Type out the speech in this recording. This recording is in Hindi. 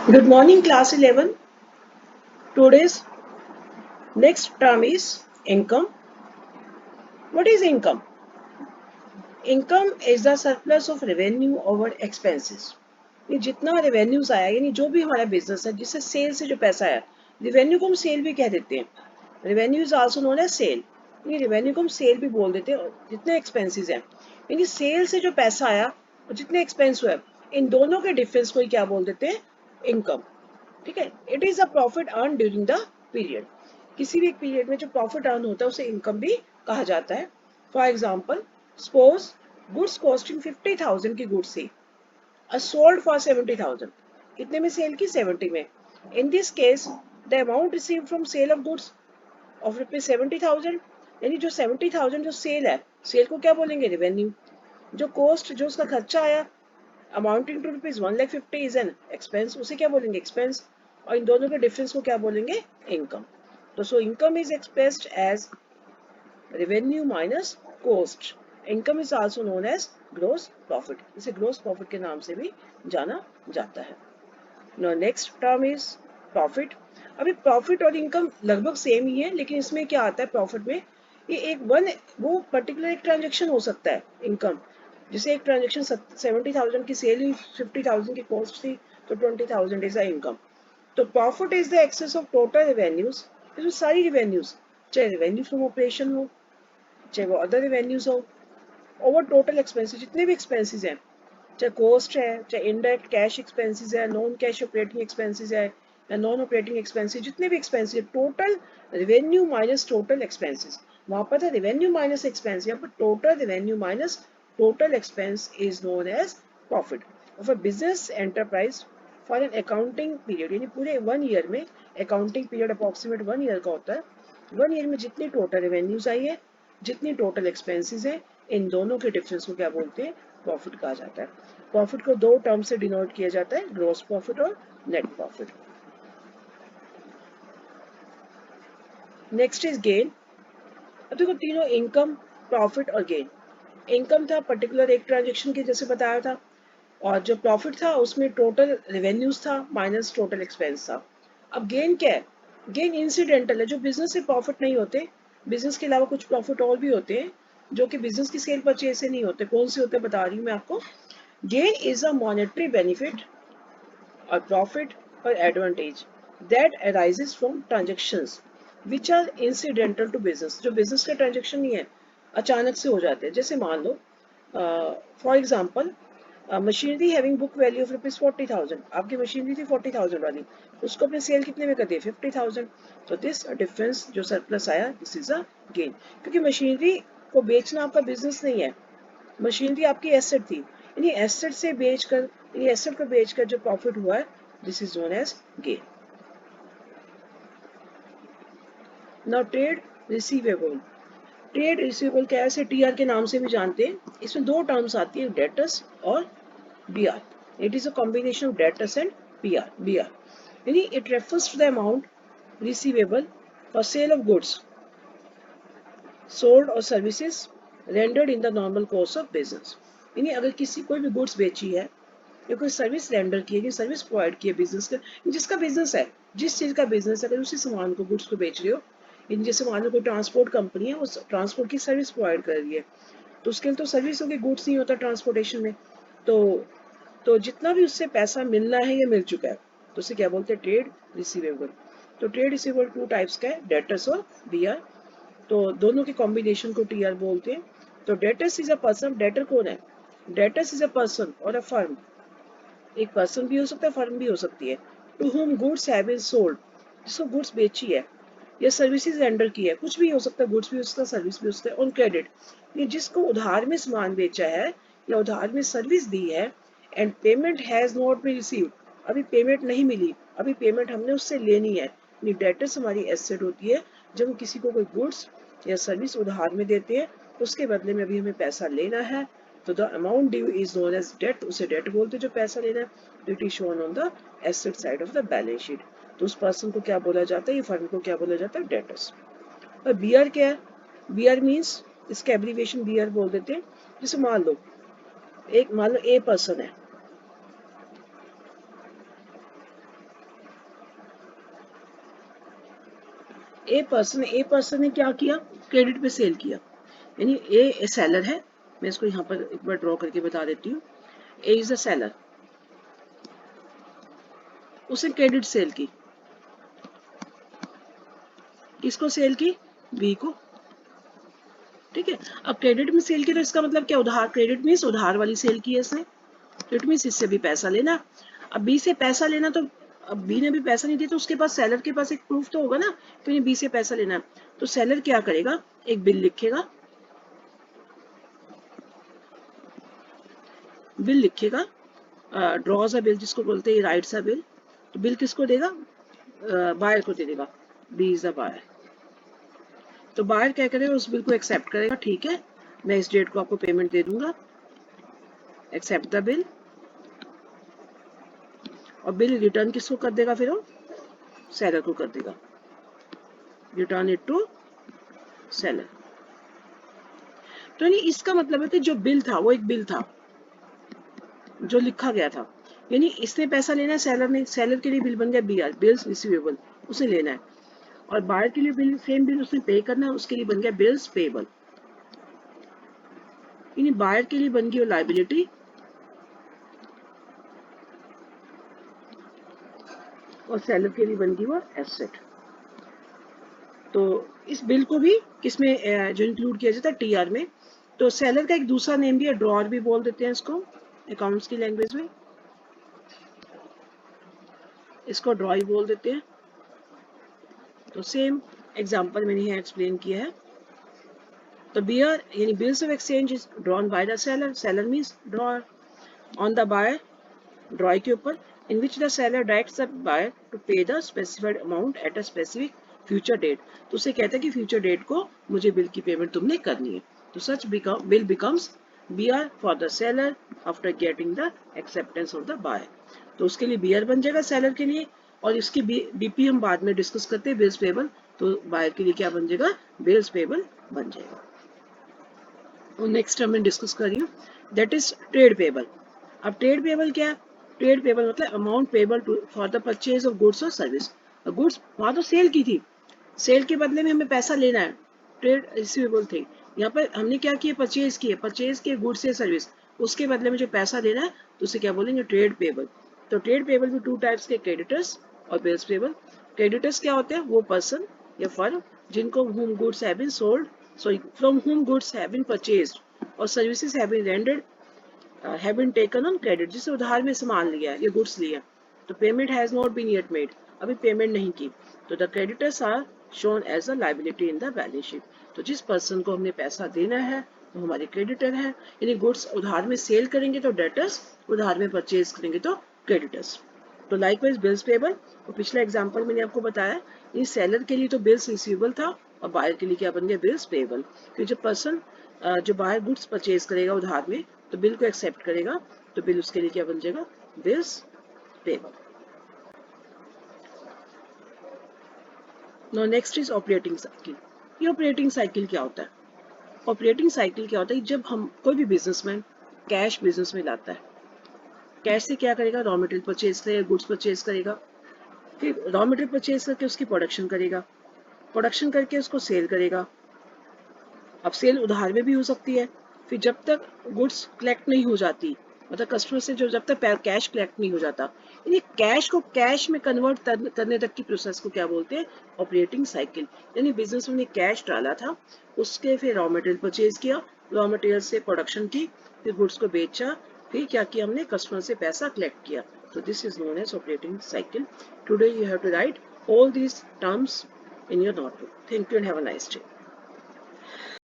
Good morning, class 11. Today's next term is income. What is income? Income is the surplus of revenue over expenses. ये जितना रेवेन्यूज आया यानी जो भी हमारा बिजनेस है जिससे सेल से जो पैसा आया, रेवेन्यू को हम सेल भी कह देते हैं. Revenue is also known as sale. ये रेवेन्यू को हम सेल भी बोल देते हैं. जितने एक्सपेंसेस हैं यानी सेल से जो पैसा आया और जितने एक्सपेंस हुए, इन दोनों के डिफरेंस को क्या बोल देते हैं? इनकम. ठीक है. It is a profit earn during the period. किसी भी एक पीरियड में जो प्रॉफिट अर्न होता है उसे इनकम भी कहा जाता है. For example, suppose goods costing 50,000 की गुड्स थी, सोल्ड फॉर 70,000. कितने में सेल की? 70 में. In this case the amount receive from sale of goods of rupees 70,000, यानी जो 70,000 जो सेल है, सेल को क्या बोलेंगे? रेवेन्यू. जो कॉस्ट जो उसका खर्चा आया amounting to rupees 1,50,000 is an expense, उसे क्या बोलेंगे? एक्सपेंस. और इन दोनों के डिफरेंस को क्या बोलेंगे? इनकम. तो so income is expressed as revenue minus cost. Income is also known as gross profit. इसे ग्रॉस प्रॉफिट के नाम से भी जाना जाता है. Now next term is profit. अभी प्रॉफिट और इनकम लगभग सेम ही है, लेकिन इसमें क्या आता है प्रॉफिट में? ये एक वन वो पर्टिकुलर एक ट्रांजेक्शन हो सकता है. इनकम जैसे एक ट्रांजेक्शन 70,000 की सेल हुई, 50,000 की कॉस्ट थी, तो 20,000 इज अ इनकम. तो profit is the excess of total revenues. इसमें सारी रेवेन्यूज, चाहे रेवेन्यू फ्रॉम ऑपरेशन हो, चाहे वो अदर रेवेन्यूज हो, ओवर टोटल एक्सपेंसेस, जितने भी एक्सपेंसेस हैं, चाहे कॉस्ट है, चाहे इनडायरेक्ट कैश एक्सपेंसेस है, नॉन कैश ऑपरेटिंग एक्सपेंसेस है, या नॉन ऑपरेटिंग एक्सपेंसेस, जितने भी expenses, total revenue minus total expenses. वहां पर था रेवेन्यू माइनस एक्सपेंस, यहाँ पर total revenue minus total expense is known as profit of a business enterprise for an accounting period. यानी पूरे 1 ईयर में, अकाउंटिंग पीरियड अप्रोक्सीमेट 1 ईयर का होता है. 1 ईयर में जितनी टोटल रेवेन्यूज आई है, जितनी टोटल एक्सपेंसेस है, इन दोनों के डिफरेंस को क्या बोलते हैं? प्रॉफिट कहा जाता है. प्रॉफिट को दो टर्म से डिनोट किया जाता है, ग्रॉस प्रॉफिट और net profit. Next is gain. अब देखो तीनों इनकम, प्रॉफिट और गेन. इनकम था पर्टिकुलर एक ट्रांजेक्शन के जैसे बताया था, और जो प्रॉफिट था उसमें टोटल रेवेन्यूज था माइनस टोटल एक्सपेंस था. अब गेन क्या है? गेन इंसिडेंटल है, जो बिजनेस से प्रॉफिट नहीं होते. बिजनेस के अलावा कुछ प्रॉफिट और भी होते हैं जो कि बिजनेस की सेल परचेज से नहीं होते. कौन से होते बता रही हूँ मैं आपको. Gain is a monetary benefit or profit or advantage that arises from transactions which are incidental to business. जो business के transaction नहीं है, अचानक से हो जाते हैं. जैसे मान लो for example, machinery having book value of rupees 40,000. आपकी मशीनरी थी 40,000 वाली, उसको अपने सेल कितने में कर दिए? 50,000. तो दिस डिफरेंस जो सरप्लस आया, दिस इज अ गेन. क्योंकि मशीनरी को बेचना आपका बिजनेस नहीं है, मशीनरी आपकी एसेट थी, यानी एसेट से बेचकर, यानी एसेट को बेचकर जो प्रॉफिट हुआ है, this is known as gain. Now trade receivable. Trade receivable क्या है? टीआर के नाम से भी जानते हैं. इसमें दो टर्म्स आती है, डेटर्स और BR. It is a combination of debtors and BR. यानी it refers to the amount receivable for sale of goods sold और services rendered in the normal course of business. यानी अगर किसी कोई भी गुड्स बेची है या कोई सर्विस रेंडर की है, सर्विस प्रोवाइड की है बिजनेस का, जिसका बिजनेस है, जिस चीज का बिजनेस है, अगर उसी सामान को, गुड्स को बेच रहे हो, जैसे मान लो कोई ट्रांसपोर्ट कंपनी है, वो ट्रांसपोर्ट की सर्विस प्रोवाइड कर रही है, तो उसके लिए तो सर्विस होगी, गुड्स नहीं होता ट्रांसपोर्टेशन में. तो जितना भी उससे पैसा मिलना है या मिल चुका है, तो उसे क्या बोलते हैं? Trade receivable. तो ट्रेड रिसीवेबल टू टाइप्स का है, डेटर्स और बीआर. तो दोनों के कॉम्बिनेशन को टीआर बोलते हैं. तो debtors is a person. Debtor कौन है? डेटर्स इज अ पर्सन और अ फर्म. एक पर्सन भी हो सकता है, फर्म भी हो सकती है. To whom goods have been sold. जिसको गुड्स बेची है या सर्विसेज रेंडर की है, कुछ भी हो सकता है, गुड्स भी हो सकता है, सर्विस भी हो सकता है, ऑन क्रेडिट. ये जिसको उधार में सामान बेचा है या उधार में सर्विस दी है, and payment has not been received. अभी पेमेंट नहीं मिली, अभी पेमेंट हमने उससे लेनी है. ये डेटर्स हमारी एसेट होती है. जब हम किसी को कोई गुड्स या सर्विस उधार में देते हैं, उसके बदले में अभी हमें पैसा लेना है, तो the amount due is known as debt. उसे डेट बोलते हैं जो पैसा लेना है. It is shown on the asset side of the balance sheet. तो उस पर्सन को क्या बोला जाता है? ये फर्म को क्या बोला जाता है? डेटर्स. और बीआर क्या है? बीआर मीन्स, इसका एब्रीविएशन बीआर बोल देते हैं. जैसे मान लो ए पर्सन है, ए पर्सन ने क्या किया, क्रेडिट पे सेल किया, यानी ए सेलर है। मैं इसको यहाँ पर एक बार ड्रॉ करके बता देती हूँ। ए इज द सेलर, उसने क्रेडिट सेल की, किसको सेल की, बी को। ठीक है, अब क्रेडिट में सेल की तो इसका मतलब क्या, उधार, क्रेडिट मीन्स उधार वाली सेल की है इसने, तो इट मीन्स इससे भी पैसा लेना। अब बी से पैसा लेना, तो अब बी ने भी पैसा नहीं दिया तो उसके पास, सेलर के पास एक प्रूफ तो होगा ना कि उन्हें बी से पैसा लेना है। तो सेलर क्या करेगा, एक बिल लिखेगा, बिल लिखेगा, ड्रॉज अ बिल जिसको बोलते हैं, राइट्स अ बिल। तो बिल किसको देगा, बायर को दे देगा, बी इज द बायर। तो बायर क्या करेगा, उस बिल को एक्सेप्ट करेगा, ठीक है मैं इस डेट को आपको पेमेंट दे दूंगा, एक्सेप्ट द बिल। और बिल रिटर्न किसको कर देगा, फिर वो सेलर को कर देगा, रिटर्न इट टू सेलर। तो यानी इसका मतलब है कि जो बिल था वो एक बिल था जो लिखा गया था, यानी इसने पैसा लेना है, सेलर ने, सेलर के लिए बिल बन गया बी आर, बिल्स रिसीवेबल, उसे लेना है। और बायर के लिए बिल, सेम बिल उसने पे करना है, उसके लिए बन गया बिल्स पेबल। यानी बायर के लिए बन गई वो लाइबिलिटी और सेलर के लिए बन गई वो एसेट। तो इस बिल को भी किसमें जो इंक्लूड किया जाता है, टीआर में। तो सेलर का एक दूसरा नेम भी है, ड्रॉअर भी बोल देते हैं इसको अकाउंट्स की लैंग्वेज में, इसको ड्रॉ ही बोल देते हैं। तो सेम एग्जांपल मैंने यहाँ एक्सप्लेन किया है। तो बियर यानी bills of exchange is drawn by the seller, seller means drawer, on the buyer, draw के ऊपर, in which the seller directs the buyer to pay the specified amount at a specific future date. तो उसे कहता है कि फ्यूचर डेट को मुझे बिल की पेमेंट तुमने करनी है। तो such bill becomes BR for the seller after getting the acceptance of the buyer. तो उसके लिए बियर बन जाएगा सेलर के लिए, और इसकी बीपी हम बाद में डिस्कस करते हैं, बिल्स पेबल। तो बायर के लिए क्या बन जाएगा, बिल्स पेबल बन जाएगा। और नेक्स्ट हम डिस्कस कर रही हूँ, दैट इज ट्रेड पेबल। अब ट्रेड पेबल क्या है, ट्रेड पेबल मतलब amount payable for the purchase of goods और सर्विस। गुड्स वहां तो सेल की थी, सेल के बदले में हमें पैसा लेना है, ट्रेड रिसीवेबल थे। यहाँ पर हमने क्या किया, परचेज किए गुड्स या सर्विस, उसके बदले में जो पैसा लेना है तो उसे क्या बोलेंगे, ट्रेड पेबल। तो ट्रेड पेबल भी टू टाइप्स के, क्रेडिटर्स और बिल्स पेबल। क्रेडिटर्स क्या होते हैं, वो पर्सन या फर्म जिनको whom goods have been sold, sorry, from whom goods have been purchased or services have been rendered, have been taken on credit, जिसे उधार में सामान लिया है या गुड्स लिया, तो payment has not been yet made, अभी पेमेंट नहीं की, तो the creditors are shown as a liability in the balance sheet. तो जिस पर्सन को हमने पैसा देना है वो हमारे क्रेडिटर है, यानी गुड्स उधार में सेल करेंगे तो डेटर्स, उधार में परचेज करेंगे तो क्रेडिटर्स। तो लाइकवाइज बिल्स पेबल, और पिछला एग्जांपल मैंने आपको बताया, ये सेलर के लिए तो बिल्स रिसीवेबल था और बायर के लिए क्या बन गया, बिल्स पेबल। तो जो पर्सन जो बायर गुड्स परचेज करेगा उधार में, तो बिल को एक्सेप्ट करेगा, तो बिल उसके लिए क्या बन जाएगा, bills payable. Now next is operating cycle. ये ऑपरेटिंग साइकिल क्या होता है, ऑपरेटिंग साइकिल क्या होता है, जब हम कोई भी बिजनेसमैन कैश बिजनेस में लाता है, कैश से क्या करेगा, रॉ मटेरियल परचेज करेगा, गुड्स परचेज करेगा, फिर रॉ मटेरियल परचेज करके उसकी प्रोडक्शन करेगा, प्रोडक्शन करके उसको सेल करेगा। अब सेल उधार में भी हो सकती है, फिर जब तक गुड्स कलेक्ट नहीं हो जाती, मतलब कस्टमर से जो जब तक कैश कलेक्ट नहीं हो जाता, यानी कैश को कैश में कन्वर्ट करने तक की प्रोसेस को क्या बोलते हैं, ऑपरेटिंग साइकिल। यानी बिजनेस में कैश डाला था, उसके फिर रॉ मटेरियल परचेज किया, रॉ मटेरियल से प्रोडक्शन की, फिर गुड्स को बेचा, फिर क्या किया हमने, कस्टमर से पैसा कलेक्ट किया। तो this is known as operating cycle. Today you have to write all these terms in your notebook. Thank you and have a nice day.